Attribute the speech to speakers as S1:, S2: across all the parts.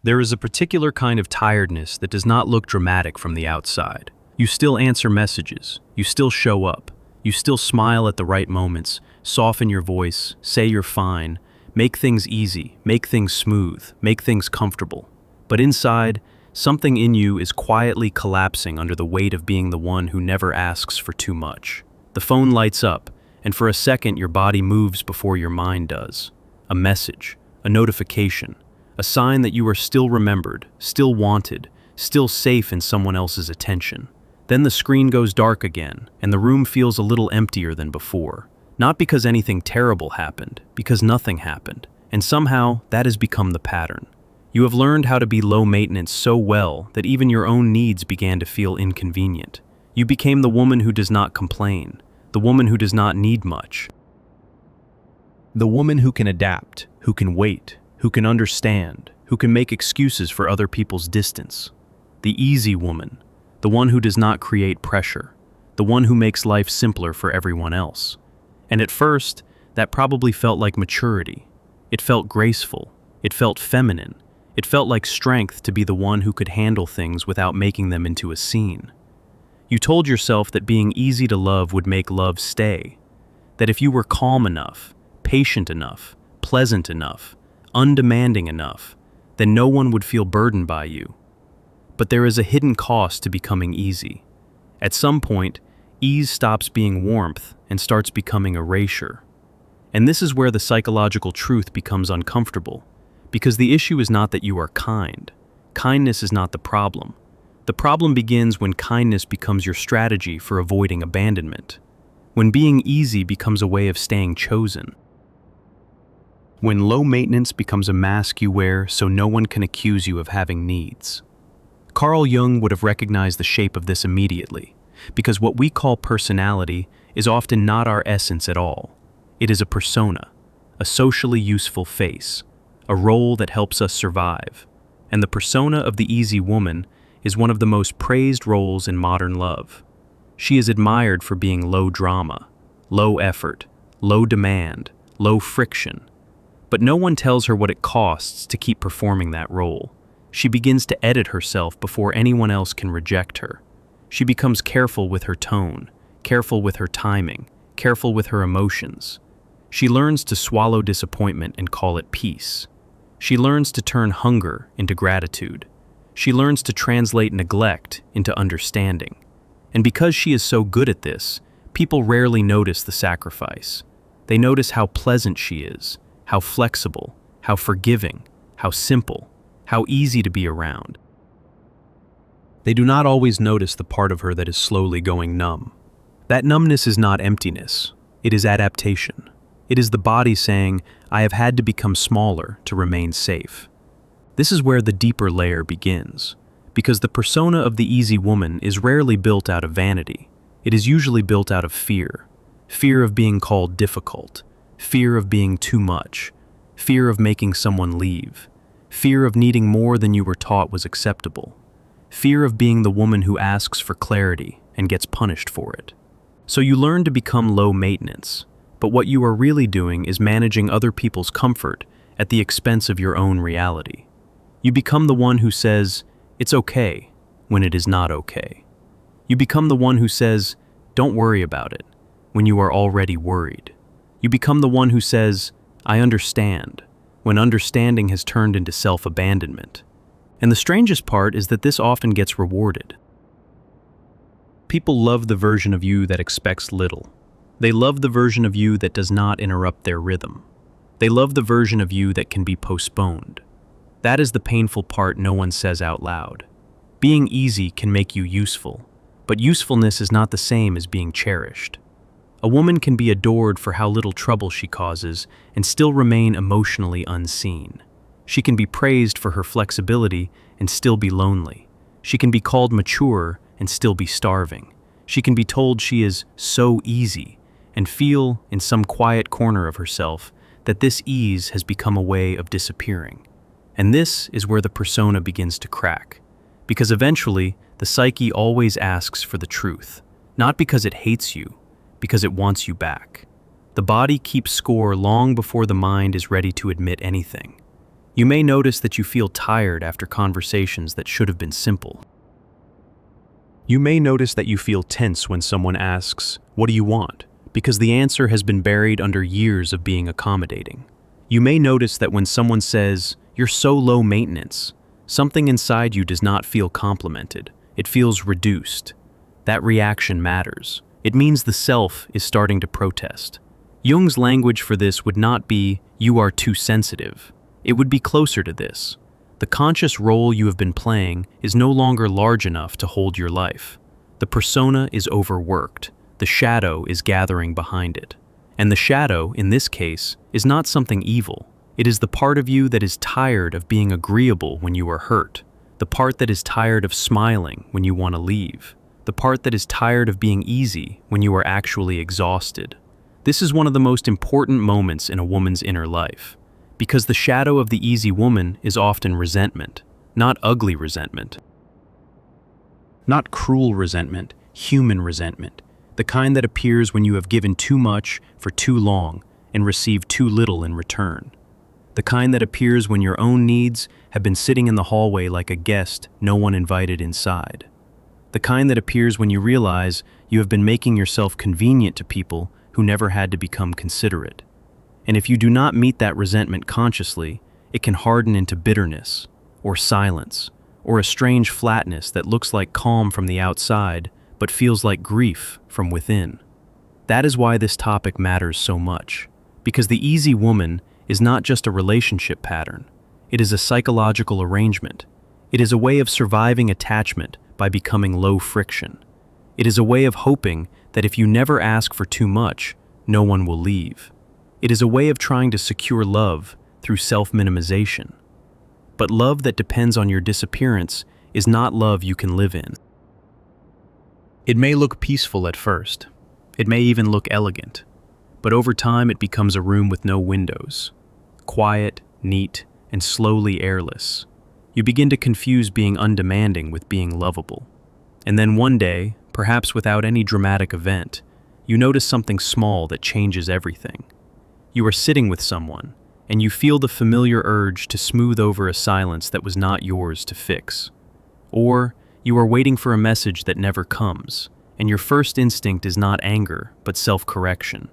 S1: There is a particular kind of tiredness that does not look dramatic from the outside. You still answer messages, you still show up, you still smile at the right moments, soften your voice, say you're fine, make things easy, make things smooth, make things comfortable. But inside, something in you is quietly collapsing under the weight of being the one who never asks for too much. The phone lights up, and for a second your body moves before your mind does. A message, a notification, a sign that you are still remembered, still wanted, still safe in someone else's attention. Then the screen goes dark again, and the room feels a little emptier than before. Not because anything terrible happened, because nothing happened. And somehow, that has become the pattern. You have learned how to be low maintenance so well that even your own needs began to feel inconvenient. You became the woman who does not complain, the woman who does not need much. The woman who can adapt, who can wait, who can understand, who can make excuses for other people's distance. The easy woman, the one who does not create pressure, the one who makes life simpler for everyone else. And at first, that probably felt like maturity. It felt graceful. It felt feminine. It felt like strength to be the one who could handle things without making them into a scene. You told yourself that being easy to love would make love stay. That if you were calm enough, patient enough, pleasant enough, undemanding enough, then no one would feel burdened by you. But there is a hidden cost to becoming easy. At some point, ease stops being warmth and starts becoming erasure. And this is where the psychological truth becomes uncomfortable, because the issue is not that you are kind. Kindness is not the problem. The problem begins when kindness becomes your strategy for avoiding abandonment. When being easy becomes a way of staying chosen. When low maintenance becomes a mask you wear so no one can accuse you of having needs. Carl Jung would have recognized the shape of this immediately, because what we call personality is often not our essence at all. It is a persona, a socially useful face, a role that helps us survive. And the persona of the easy woman is one of the most praised roles in modern love. She is admired for being low drama, low effort, low demand, low friction. But no one tells her what it costs to keep performing that role. She begins to edit herself before anyone else can reject her. She becomes careful with her tone, careful with her timing, careful with her emotions. She learns to swallow disappointment and call it peace. She learns to turn hunger into gratitude. She learns to translate neglect into understanding. And because she is so good at this, people rarely notice the sacrifice. They notice how pleasant she is, how flexible, how forgiving, how simple, how easy to be around. They do not always notice the part of her that is slowly going numb. That numbness is not emptiness, it is adaptation. It is the body saying, I have had to become smaller to remain safe. This is where the deeper layer begins, because the persona of the easy woman is rarely built out of vanity. It is usually built out of fear. Fear of being called difficult, fear of being too much, fear of making someone leave, fear of needing more than you were taught was acceptable, fear of being the woman who asks for clarity and gets punished for it. So you learn to become low maintenance, but what you are really doing is managing other people's comfort at the expense of your own reality. You become the one who says, it's okay, when it is not okay. You become the one who says, don't worry about it, when you are already worried. You become the one who says, I understand, when understanding has turned into self-abandonment. And the strangest part is that this often gets rewarded. People love the version of you that expects little. They love the version of you that does not interrupt their rhythm. They love the version of you that can be postponed. That is the painful part no one says out loud. Being easy can make you useful, but usefulness is not the same as being cherished. A woman can be adored for how little trouble she causes and still remain emotionally unseen. She can be praised for her flexibility and still be lonely. She can be called mature and still be starving. She can be told she is so easy and feel, in some quiet corner of herself, that this ease has become a way of disappearing. And this is where the persona begins to crack, because eventually the psyche always asks for the truth, not because it hates you, because it wants you back. The body keeps score long before the mind is ready to admit anything. You may notice that you feel tired after conversations that should have been simple. You may notice that you feel tense when someone asks, "What do you want?" because the answer has been buried under years of being accommodating. You may notice that when someone says, "You're so low maintenance," something inside you does not feel complimented. It feels reduced. That reaction matters. It means the self is starting to protest. Jung's language for this would not be, "You are too sensitive." It would be closer to this. The conscious role you have been playing is no longer large enough to hold your life. The persona is overworked. The shadow is gathering behind it. And the shadow, in this case, is not something evil. It is the part of you that is tired of being agreeable when you are hurt. The part that is tired of smiling when you want to leave. The part that is tired of being easy when you are actually exhausted. This is one of the most important moments in a woman's inner life. Because the shadow of the easy woman is often resentment, not ugly resentment. Not cruel resentment, human resentment. The kind that appears when you have given too much for too long and received too little in return. The kind that appears when your own needs have been sitting in the hallway like a guest no one invited inside. The kind that appears when you realize you have been making yourself convenient to people who never had to become considerate. And if you do not meet that resentment consciously, it can harden into bitterness, or silence, or a strange flatness that looks like calm from the outside but feels like grief from within. That is why this topic matters so much, because the easy woman is not just a relationship pattern. It is a psychological arrangement. It is a way of surviving attachment by becoming low friction. It is a way of hoping that if you never ask for too much, no one will leave. It is a way of trying to secure love through self-minimization. But love that depends on your disappearance is not love you can live in. It may look peaceful at first. It may even look elegant. But over time it becomes a room with no windows. Quiet, neat, and slowly airless. You begin to confuse being undemanding with being lovable. And then one day, perhaps without any dramatic event, you notice something small that changes everything. You are sitting with someone, and you feel the familiar urge to smooth over a silence that was not yours to fix. Or you are waiting for a message that never comes, and your first instinct is not anger, but self-correction.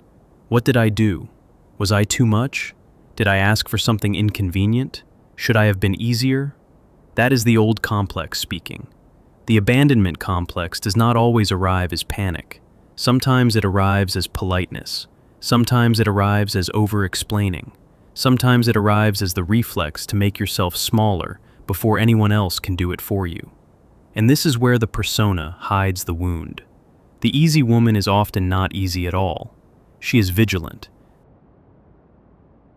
S1: What did I do? Was I too much? Did I ask for something inconvenient? Should I have been easier? That is the old complex speaking. The abandonment complex does not always arrive as panic. Sometimes it arrives as politeness. Sometimes it arrives as over-explaining. Sometimes it arrives as the reflex to make yourself smaller before anyone else can do it for you. And this is where the persona hides the wound. The easy woman is often not easy at all. She is vigilant.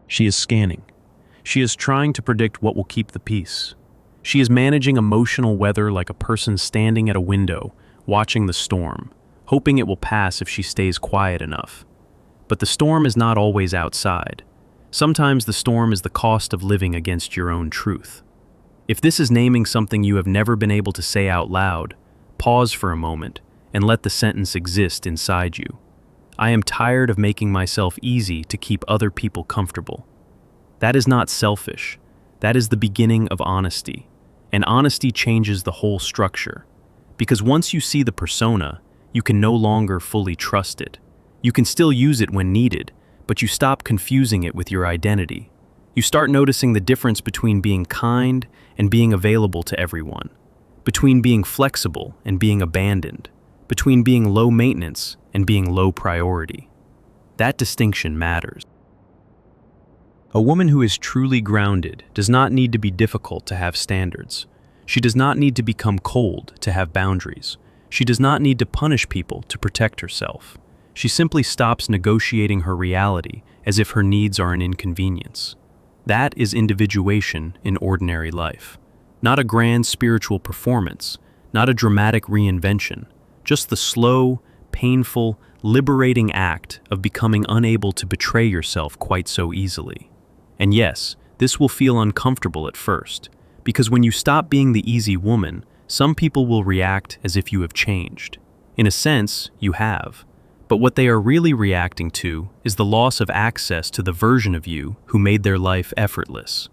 S1: She is scanning. She is trying to predict what will keep the peace. She is managing emotional weather like a person standing at a window, watching the storm, hoping it will pass if she stays quiet enough. But the storm is not always outside. Sometimes the storm is the cost of living against your own truth. If this is naming something you have never been able to say out loud, pause for a moment and let the sentence exist inside you. I am tired of making myself easy to keep other people comfortable. That is not selfish. That is the beginning of honesty. And honesty changes the whole structure. Because once you see the persona, you can no longer fully trust it. You can still use it when needed, but you stop confusing it with your identity. You start noticing the difference between being kind and being available to everyone, between being flexible and being abandoned, between being low maintenance and being low priority. That distinction matters. A woman who is truly grounded does not need to be difficult to have standards. She does not need to become cold to have boundaries. She does not need to punish people to protect herself. She simply stops negotiating her reality as if her needs are an inconvenience. That is individuation in ordinary life. Not a grand spiritual performance, not a dramatic reinvention, just the slow, painful, liberating act of becoming unable to betray yourself quite so easily. And yes, this will feel uncomfortable at first, because when you stop being the easy woman, some people will react as if you have changed. In a sense, you have. But what they are really reacting to is the loss of access to the version of you who made their life effortless.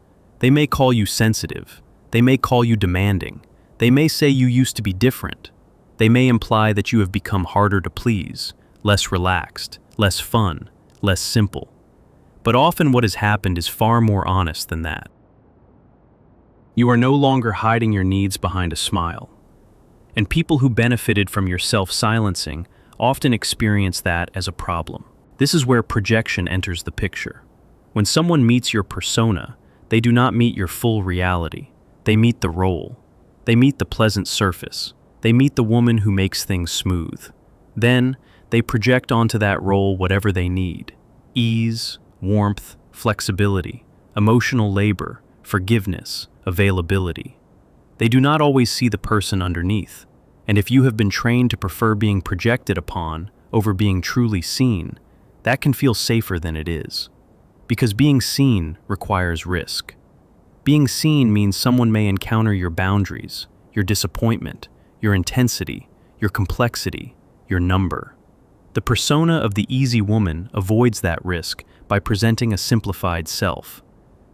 S1: They may call you sensitive. They may call you demanding. They may say you used to be different. They may imply that you have become harder to please, less relaxed, less fun, less simple. But often what has happened is far more honest than that. You are no longer hiding your needs behind a smile. And people who benefited from your self-silencing often experience that as a problem. This is where projection enters the picture. When someone meets your persona, they do not meet your full reality. They meet the role. They meet the pleasant surface. They meet the woman who makes things smooth. Then, they project onto that role whatever they need: ease, warmth, flexibility, emotional labor, forgiveness, availability. They do not always see the person underneath, and if you have been trained to prefer being projected upon over being truly seen, that can feel safer than it is. Because being seen requires risk. Being seen means someone may encounter your boundaries, your disappointment, your intensity, your complexity, your number. The persona of the easy woman avoids that risk by presenting a simplified self.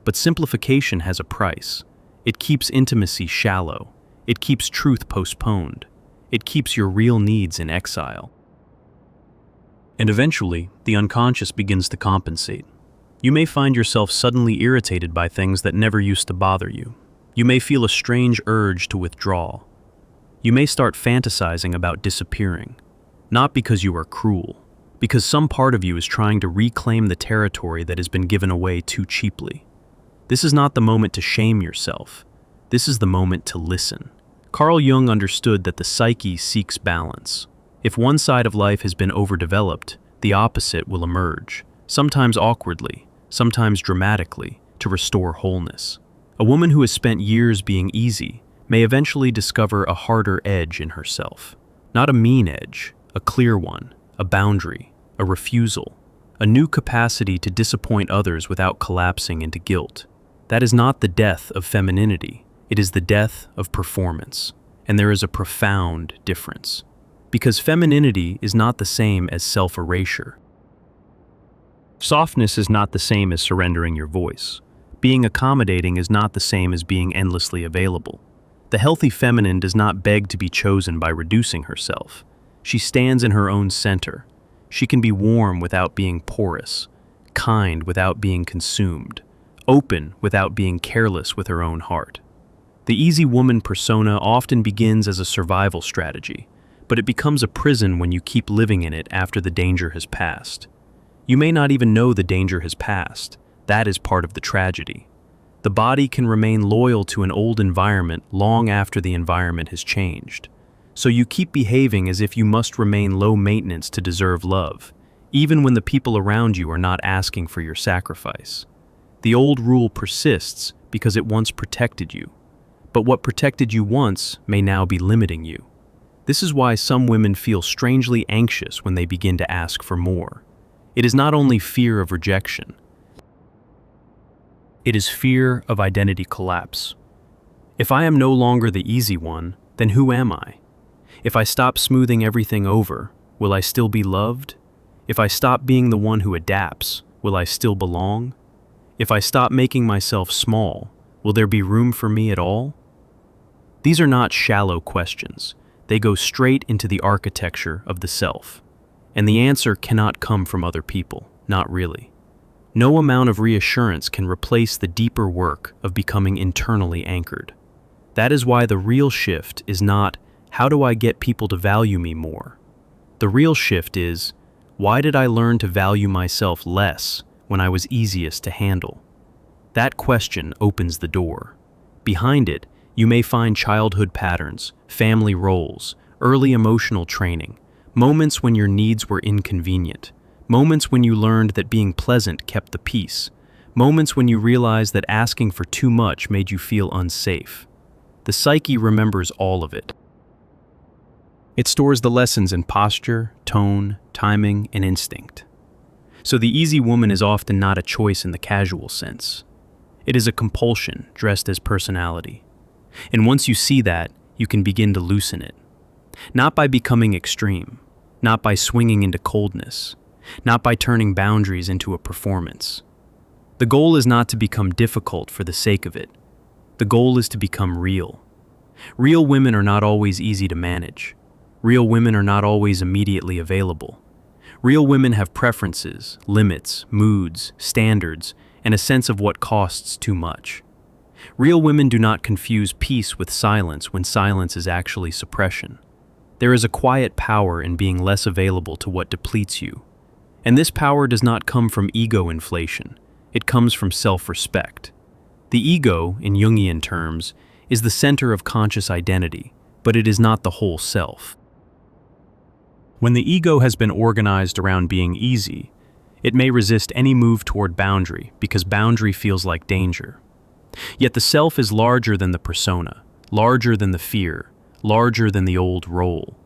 S1: But simplification has a price. It keeps intimacy shallow. It keeps truth postponed. It keeps your real needs in exile. And eventually, the unconscious begins to compensate. You may find yourself suddenly irritated by things that never used to bother you. You may feel a strange urge to withdraw. You may start fantasizing about disappearing. Not because you are cruel, because some part of you is trying to reclaim the territory that has been given away too cheaply. This is not the moment to shame yourself. This is the moment to listen. Carl Jung understood that the psyche seeks balance. If one side of life has been overdeveloped, the opposite will emerge, sometimes awkwardly, sometimes dramatically, to restore wholeness. A woman who has spent years being easy may eventually discover a harder edge in herself. Not a mean edge, a clear one, a boundary, a refusal, a new capacity to disappoint others without collapsing into guilt. That is not the death of femininity. It is the death of performance. And there is a profound difference. Because femininity is not the same as self-erasure. Softness is not the same as surrendering your voice. Being accommodating is not the same as being endlessly available. The healthy feminine does not beg to be chosen by reducing herself. She stands in her own center. She can be warm without being porous, kind without being consumed, open without being careless with her own heart. The easy woman persona often begins as a survival strategy, but it becomes a prison when you keep living in it after the danger has passed. You may not even know the danger has passed. That is part of the tragedy. The body can remain loyal to an old environment long after the environment has changed. So you keep behaving as if you must remain low maintenance to deserve love, even when the people around you are not asking for your sacrifice. The old rule persists because it once protected you. But what protected you once may now be limiting you. This is why some women feel strangely anxious when they begin to ask for more. It is not only fear of rejection. It is fear of identity collapse. If I am no longer the easy one, then who am I? If I stop smoothing everything over, will I still be loved? If I stop being the one who adapts, will I still belong? If I stop making myself small, will there be room for me at all? These are not shallow questions. They go straight into the architecture of the self. And the answer cannot come from other people, not really. No amount of reassurance can replace the deeper work of becoming internally anchored. That is why the real shift is not, how do I get people to value me more? The real shift is, why did I learn to value myself less when I was easiest to handle? That question opens the door. Behind it, you may find childhood patterns, family roles, early emotional training, moments when your needs were inconvenient, moments when you learned that being pleasant kept the peace, moments when you realized that asking for too much made you feel unsafe. The psyche remembers all of it. It stores the lessons in posture, tone, timing, and instinct. So the easy woman is often not a choice in the casual sense. It is a compulsion dressed as personality. And once you see that, you can begin to loosen it. Not by becoming extreme, not by swinging into coldness, not by turning boundaries into a performance, The goal is not to become difficult for the sake of it. The goal is to become real. Real women are not always easy to manage. Real women are not always immediately available. Real women have preferences, limits, moods, standards, and a sense of what costs too much. Real women do not confuse peace with silence when silence is actually suppression. There is a quiet power in being less available to what depletes you. And this power does not come from ego inflation. It comes from self-respect. The ego, in Jungian terms, is the center of conscious identity, but it is not the whole self. When the ego has been organized around being easy, it may resist any move toward boundary because boundary feels like danger. Yet the self is larger than the persona, larger than the fear, larger than the old role.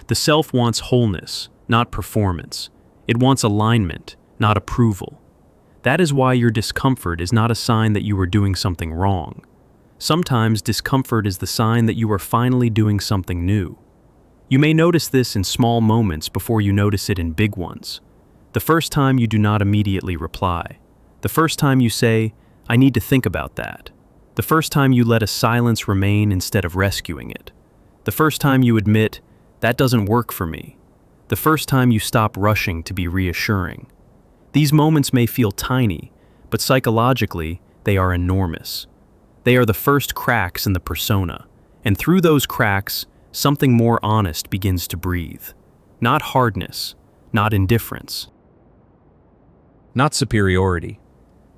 S1: The self wants wholeness, not performance. It wants alignment, not approval. That is why your discomfort is not a sign that you are doing something wrong. Sometimes discomfort is the sign that you are finally doing something new. You may notice this in small moments before you notice it in big ones. The first time you do not immediately reply. The first time you say, "I need to think about that." The first time you let a silence remain instead of rescuing it. The first time you admit, "That doesn't work for me." The first time you stop rushing to be reassuring. These moments may feel tiny, but psychologically, they are enormous. They are the first cracks in the persona, and through those cracks, something more honest begins to breathe. Not hardness, not indifference, not superiority,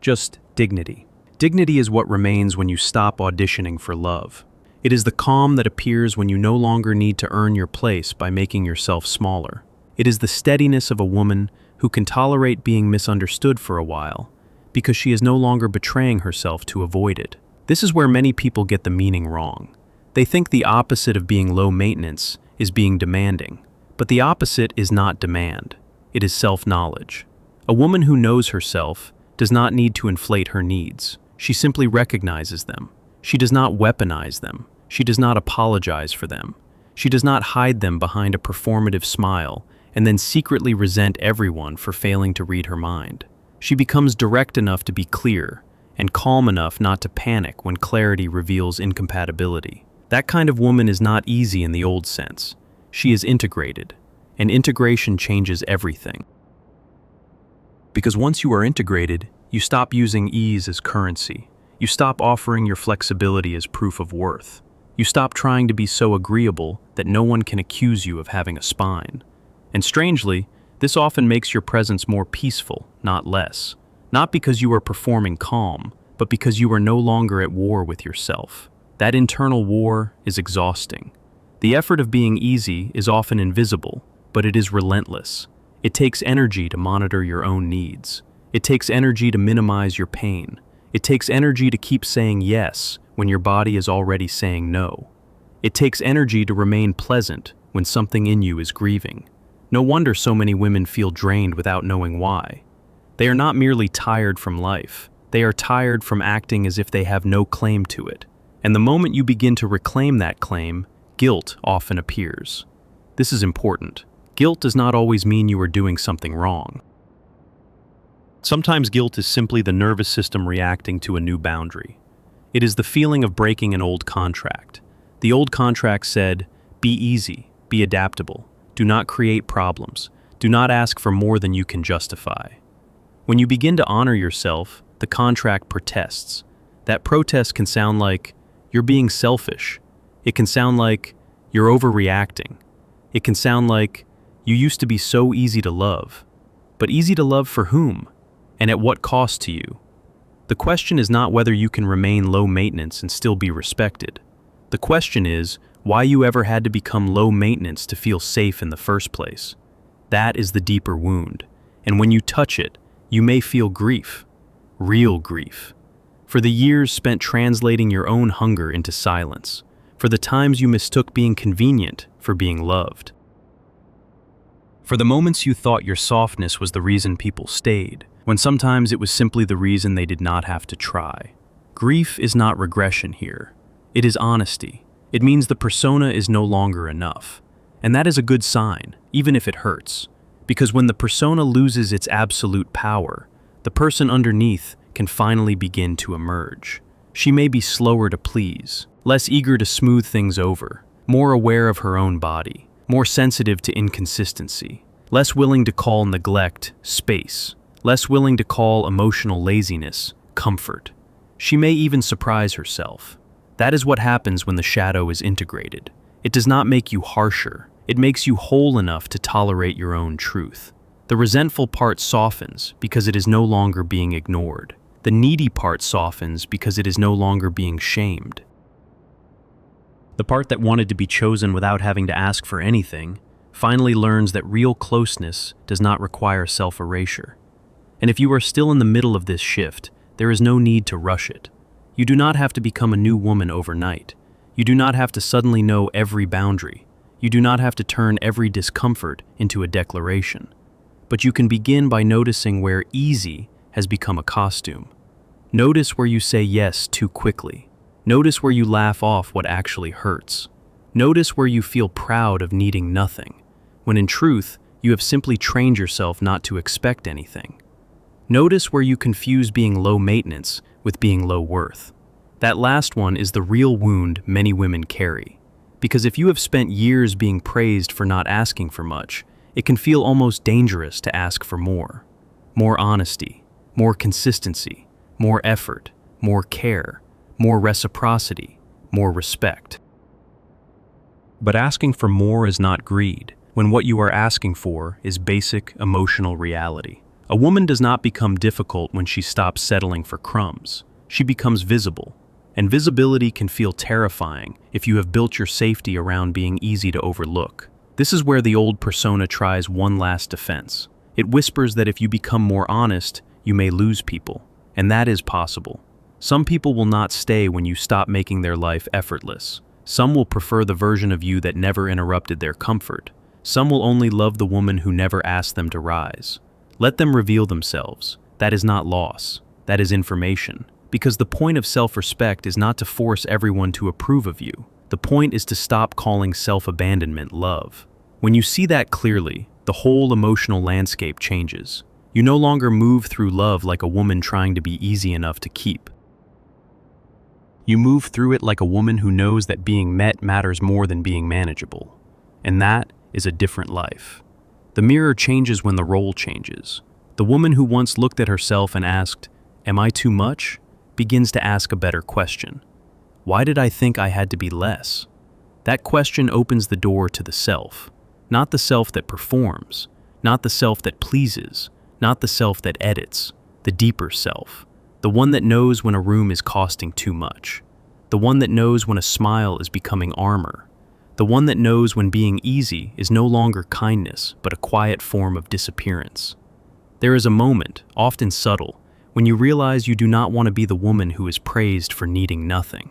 S1: just dignity. Dignity is what remains when you stop auditioning for love. It is the calm that appears when you no longer need to earn your place by making yourself smaller. It is the steadiness of a woman who can tolerate being misunderstood for a while because she is no longer betraying herself to avoid it. This is where many people get the meaning wrong. They think the opposite of being low maintenance is being demanding, but the opposite is not demand. It is self-knowledge. A woman who knows herself does not need to inflate her needs. She simply recognizes them. She does not weaponize them. She does not apologize for them. She does not hide them behind a performative smile and then secretly resent everyone for failing to read her mind. She becomes direct enough to be clear and calm enough not to panic when clarity reveals incompatibility. That kind of woman is not easy in the old sense. She is integrated, and integration changes everything. Because once you are integrated, you stop using ease as currency. You stop offering your flexibility as proof of worth. You stop trying to be so agreeable that no one can accuse you of having a spine. And strangely, this often makes your presence more peaceful, not less. Not because you are performing calm, but because you are no longer at war with yourself. That internal war is exhausting. The effort of being easy is often invisible, but it is relentless. It takes energy to monitor your own needs. It takes energy to minimize your pain. It takes energy to keep saying yes when your body is already saying no. It takes energy to remain pleasant when something in you is grieving. No wonder so many women feel drained without knowing why. They are not merely tired from life. They are tired from acting as if they have no claim to it. And the moment you begin to reclaim that claim, guilt often appears. This is important. Guilt does not always mean you are doing something wrong. Sometimes guilt is simply the nervous system reacting to a new boundary. It is the feeling of breaking an old contract. The old contract said, "Be easy, be adaptable, do not create problems, do not ask for more than you can justify." When you begin to honor yourself, the contract protests. That protest can sound like, "You're being selfish." It can sound like, "You're overreacting." It can sound like, "You used to be so easy to love." But easy to love for whom? And at what cost to you? The question is not whether you can remain low maintenance and still be respected. The question is why you ever had to become low maintenance to feel safe in the first place. That is the deeper wound. And when you touch it, you may feel grief. Real grief. For the years spent translating your own hunger into silence. For the times you mistook being convenient for being loved. For the moments you thought your softness was the reason people stayed, when sometimes it was simply the reason they did not have to try. Grief is not regression here. It is honesty. It means the persona is no longer enough. And that is a good sign, even if it hurts. Because when the persona loses its absolute power, the person underneath can finally begin to emerge. She may be slower to please, less eager to smooth things over, more aware of her own body, more sensitive to inconsistency, less willing to call neglect space, less willing to call emotional laziness comfort. She may even surprise herself. That is what happens when the shadow is integrated. It does not make you harsher. It makes you whole enough to tolerate your own truth. The resentful part softens because it is no longer being ignored. The needy part softens because it is no longer being shamed. The part that wanted to be chosen without having to ask for anything finally learns that real closeness does not require self-erasure. And if you are still in the middle of this shift, there is no need to rush it. You do not have to become a new woman overnight. You do not have to suddenly know every boundary. You do not have to turn every discomfort into a declaration. But you can begin by noticing where easy has become a costume. Notice where you say yes too quickly. Notice where you laugh off what actually hurts. Notice where you feel proud of needing nothing, when in truth, you have simply trained yourself not to expect anything. Notice where you confuse being low maintenance with being low worth. That last one is the real wound many women carry. Because if you have spent years being praised for not asking for much, it can feel almost dangerous to ask for more. More honesty, more consistency, more effort, more care, more reciprocity, more respect. But asking for more is not greed, when what you are asking for is basic emotional reality. A woman does not become difficult when she stops settling for crumbs. She becomes visible, and visibility can feel terrifying if you have built your safety around being easy to overlook. This is where the old persona tries one last defense. It whispers that if you become more honest, you may lose people, and that is possible. Some people will not stay when you stop making their life effortless. Some will prefer the version of you that never interrupted their comfort. Some will only love the woman who never asked them to rise. Let them reveal themselves. That is not loss. That is information. Because the point of self-respect is not to force everyone to approve of you. The point is to stop calling self-abandonment love. When you see that clearly, the whole emotional landscape changes. You no longer move through love like a woman trying to be easy enough to keep. You move through it like a woman who knows that being met matters more than being manageable. And that is a different life. The mirror changes when the role changes. The woman who once looked at herself and asked, "Am I too much?" begins to ask a better question. Why did I think I had to be less? That question opens the door to the self. Not the self that performs, not the self that pleases, not the self that edits, the deeper self. The one that knows when a room is costing too much. The one that knows when a smile is becoming armor. The one that knows when being easy is no longer kindness, but a quiet form of disappearance. There is a moment, often subtle, when you realize you do not want to be the woman who is praised for needing nothing.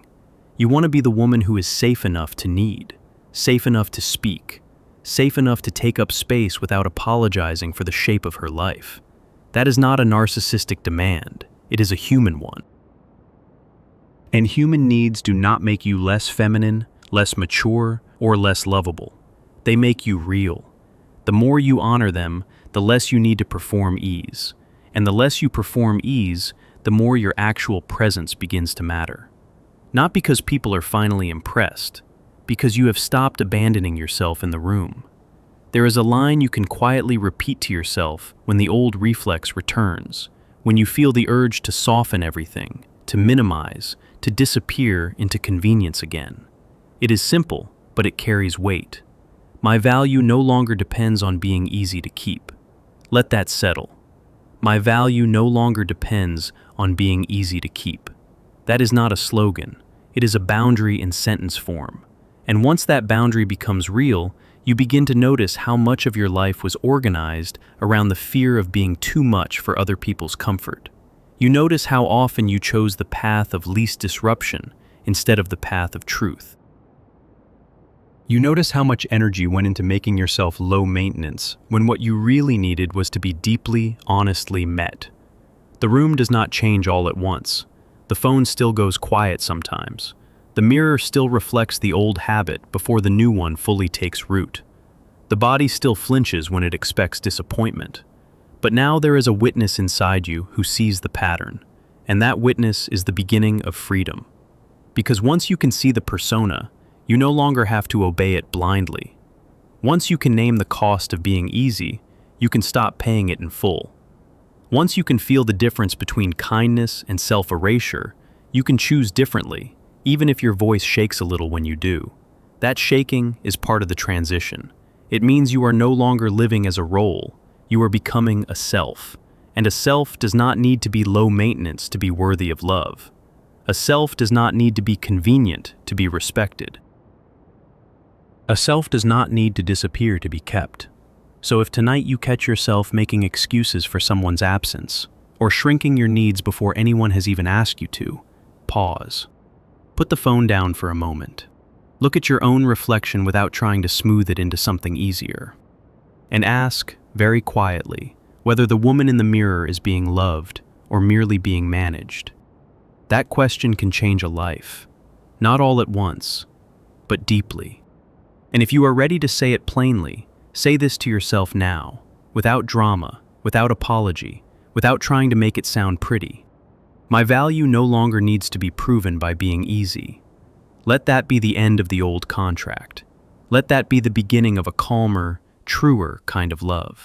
S1: You want to be the woman who is safe enough to need, safe enough to speak, safe enough to take up space without apologizing for the shape of her life. That is not a narcissistic demand. It is a human one. And human needs do not make you less feminine, less mature, or less lovable. They make you real. The more you honor them, the less you need to perform ease. And the less you perform ease, the more your actual presence begins to matter. Not because people are finally impressed, because you have stopped abandoning yourself in the room. There is a line you can quietly repeat to yourself when the old reflex returns, when you feel the urge to soften everything, to minimize, to disappear into convenience again. It is simple, but it carries weight. My value no longer depends on being easy to keep. Let that settle. My value no longer depends on being easy to keep. That is not a slogan. It is a boundary in sentence form. And once that boundary becomes real, you begin to notice how much of your life was organized around the fear of being too much for other people's comfort. You notice how often you chose the path of least disruption instead of the path of truth. You notice how much energy went into making yourself low maintenance when what you really needed was to be deeply, honestly met. The room does not change all at once. The phone still goes quiet sometimes. The mirror still reflects the old habit before the new one fully takes root. The body still flinches when it expects disappointment. But now there is a witness inside you who sees the pattern. And that witness is the beginning of freedom. Because once you can see the persona, you no longer have to obey it blindly. Once you can name the cost of being easy, you can stop paying it in full. Once you can feel the difference between kindness and self-erasure, you can choose differently, even if your voice shakes a little when you do. That shaking is part of the transition. It means you are no longer living as a role, you are becoming a self. And a self does not need to be low maintenance to be worthy of love. A self does not need to be convenient to be respected. A self does not need to disappear to be kept. So if tonight you catch yourself making excuses for someone's absence, or shrinking your needs before anyone has even asked you to, pause. Put the phone down for a moment. Look at your own reflection without trying to smooth it into something easier. And ask, very quietly, whether the woman in the mirror is being loved or merely being managed. That question can change a life, not all at once, but deeply. And if you are ready to say it plainly, say this to yourself now, without drama, without apology, without trying to make it sound pretty. My value no longer needs to be proven by being easy. Let that be the end of the old contract. Let that be the beginning of a calmer, truer kind of love.